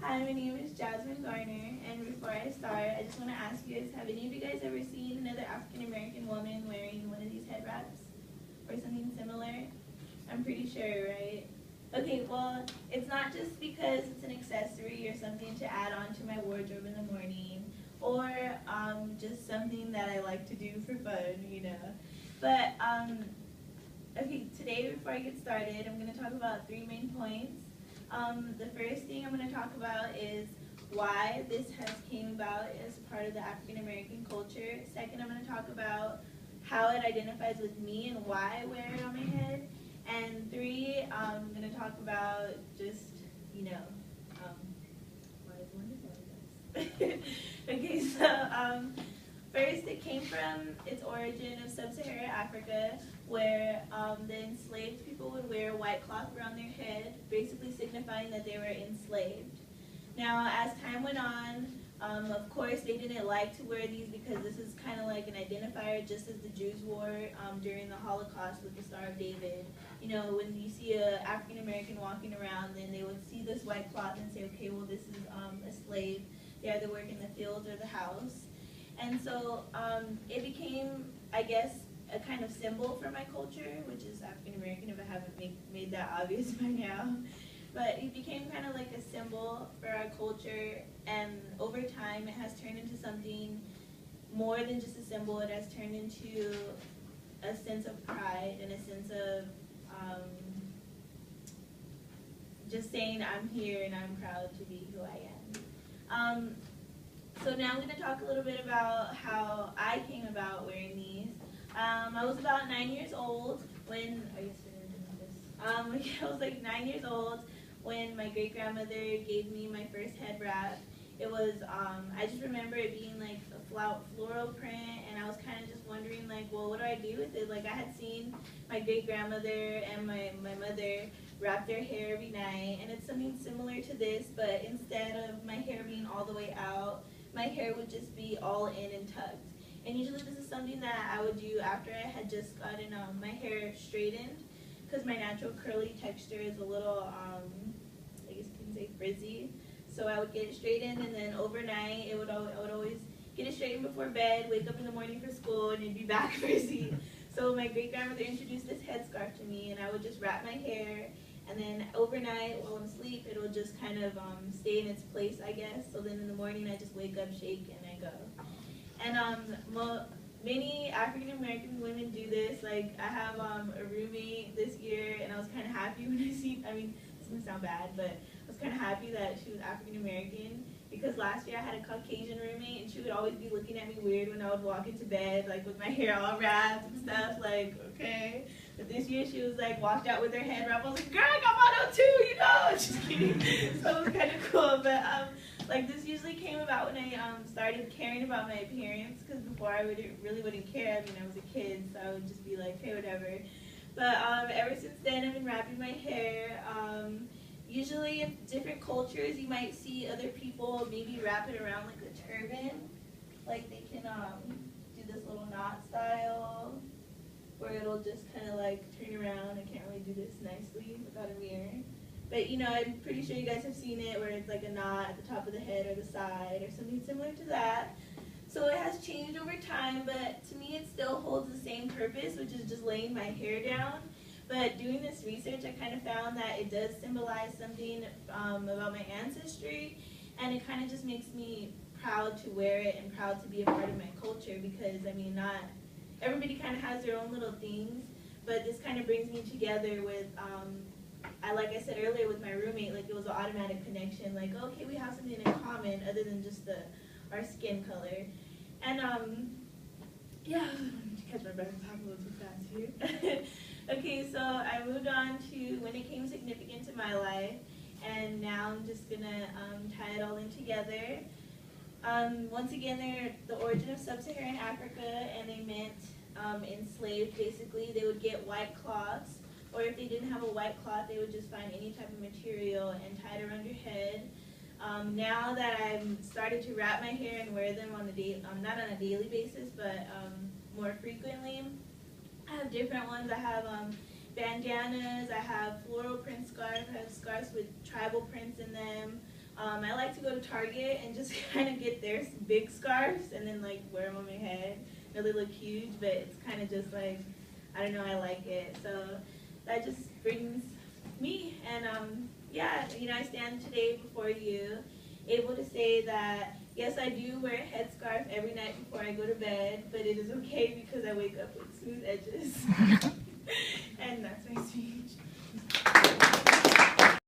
Hi, my name is Jazmine Garner, and before I start, I just want to ask you guys, have any of you guys ever seen another African-American woman wearing one of these head wraps or something similar? I'm pretty sure, right? Okay, well, it's not just because it's an accessory or something to add on to my wardrobe in the morning, or just something that I like to do for fun, you know. But, okay, today before I get started, I'm going to talk about 3 main points. The first thing I'm going to talk about is why this has came about as part of the African American culture. Second, I'm going to talk about how it identifies with me and why I wear it on my head. And 3, I'm going to talk about just, you know, why it's wonderful, I guess. Okay, so first it came from its origin of sub-Saharan Africa, where the enslaved people would wear white cloth around their head, basically signifying that they were enslaved. Now, as time went on, of course, they didn't like to wear these because this is kind of like an identifier, just as the Jews wore during the Holocaust with the Star of David. You know, when you see an African American walking around, then they would see this white cloth and say, okay, well, this is a slave. They either work in the fields or the house. And so it became, I guess, a kind of symbol for my culture, which is African American, if I haven't made that obvious by now. But it became kind of like a symbol for our culture, and over time it has turned into something more than just a symbol. It has turned into a sense of pride and a sense of just saying I'm here and I'm proud to be who I am. So now I'm going to talk a little bit about how I came about wearing these. I was about 9 years old when, I was like 9 years old when my great-grandmother gave me my first head wrap. It was, I just remember it being like a floral print, and I was kind of just wondering, like, well, what do I do with it? Like, I had seen my great-grandmother and my mother wrap their hair every night, and it's something similar to this, but instead of my hair being all the way out, my hair would just be all in and tucked. And usually this is something that I would do after I had just gotten my hair straightened, because my natural curly texture is a little, I guess you can say frizzy. So I would get it straightened, and then overnight I would always get it straightened before bed, wake up in the morning for school, and it'd be back frizzy. So my great-grandmother introduced this headscarf to me, and I would just wrap my hair, and then overnight while I'm asleep, it'll just kind of stay in its place, I guess. So then in the morning I just wake up, shake, and I go. And many African American women do this. Like, I have a roommate this year, and I was kind of happy when I mean, this doesn't sound bad, but I was kind of happy that she was African American, because last year I had a Caucasian roommate, and she would always be looking at me weird when I would walk into bed, like with my hair all wrapped and stuff, like, okay. But this year she was like, walked out with her head wrapped. I was like, girl, I got mine on too, you know? Just kidding. So it was kind of cool, but like, this usually came about when I started caring about my appearance, because before I really wouldn't care. I mean, I was a kid, so I would just be like, hey, whatever. But ever since then, I've been wrapping my hair. Usually in different cultures, you might see other people maybe wrap it around like a turban. Like, they can do this little knot style, where it'll just kind of like turn around. I can't really do this nicely without a mirror. But, you know, I'm pretty sure you guys have seen it, where it's like a knot at the top of the head or the side or something similar to that. So it has changed over time, but to me it still holds the same purpose, which is just laying my hair down. But doing this research, I kind of found that it does symbolize something about my ancestry, and it kind of just makes me proud to wear it and proud to be a part of my culture, because, I mean, not everybody kind of has their own little things, but this kind of brings me together with like I said earlier with my roommate, like, it was an automatic connection, like, okay, we have something in common other than just our skin color. And yeah, catch my breath, I'm talking a little too fast here. Okay, so I moved on to when it came significant to my life, and now I'm just gonna tie it all in together. Once again, they're the origin of sub-Saharan Africa, and they meant enslaved, basically. They would get white cloths, or if they didn't have a white cloth, they would just find any type of material and tie it around your head. Now that I've started to wrap my hair and wear them on not on a daily basis, but more frequently, I have different ones. I have bandanas, I have floral print scarves, I have scarves with tribal prints in them, I like to go to Target and just kind of get their big scarves and then like wear them on my head. They look huge, but it's kind of just like, I don't know, I like it. So that just brings me. And yeah, you know, I stand today before you, able to say that, yes, I do wear a headscarf every night before I go to bed, but it is okay because I wake up with smooth edges. And that's my speech.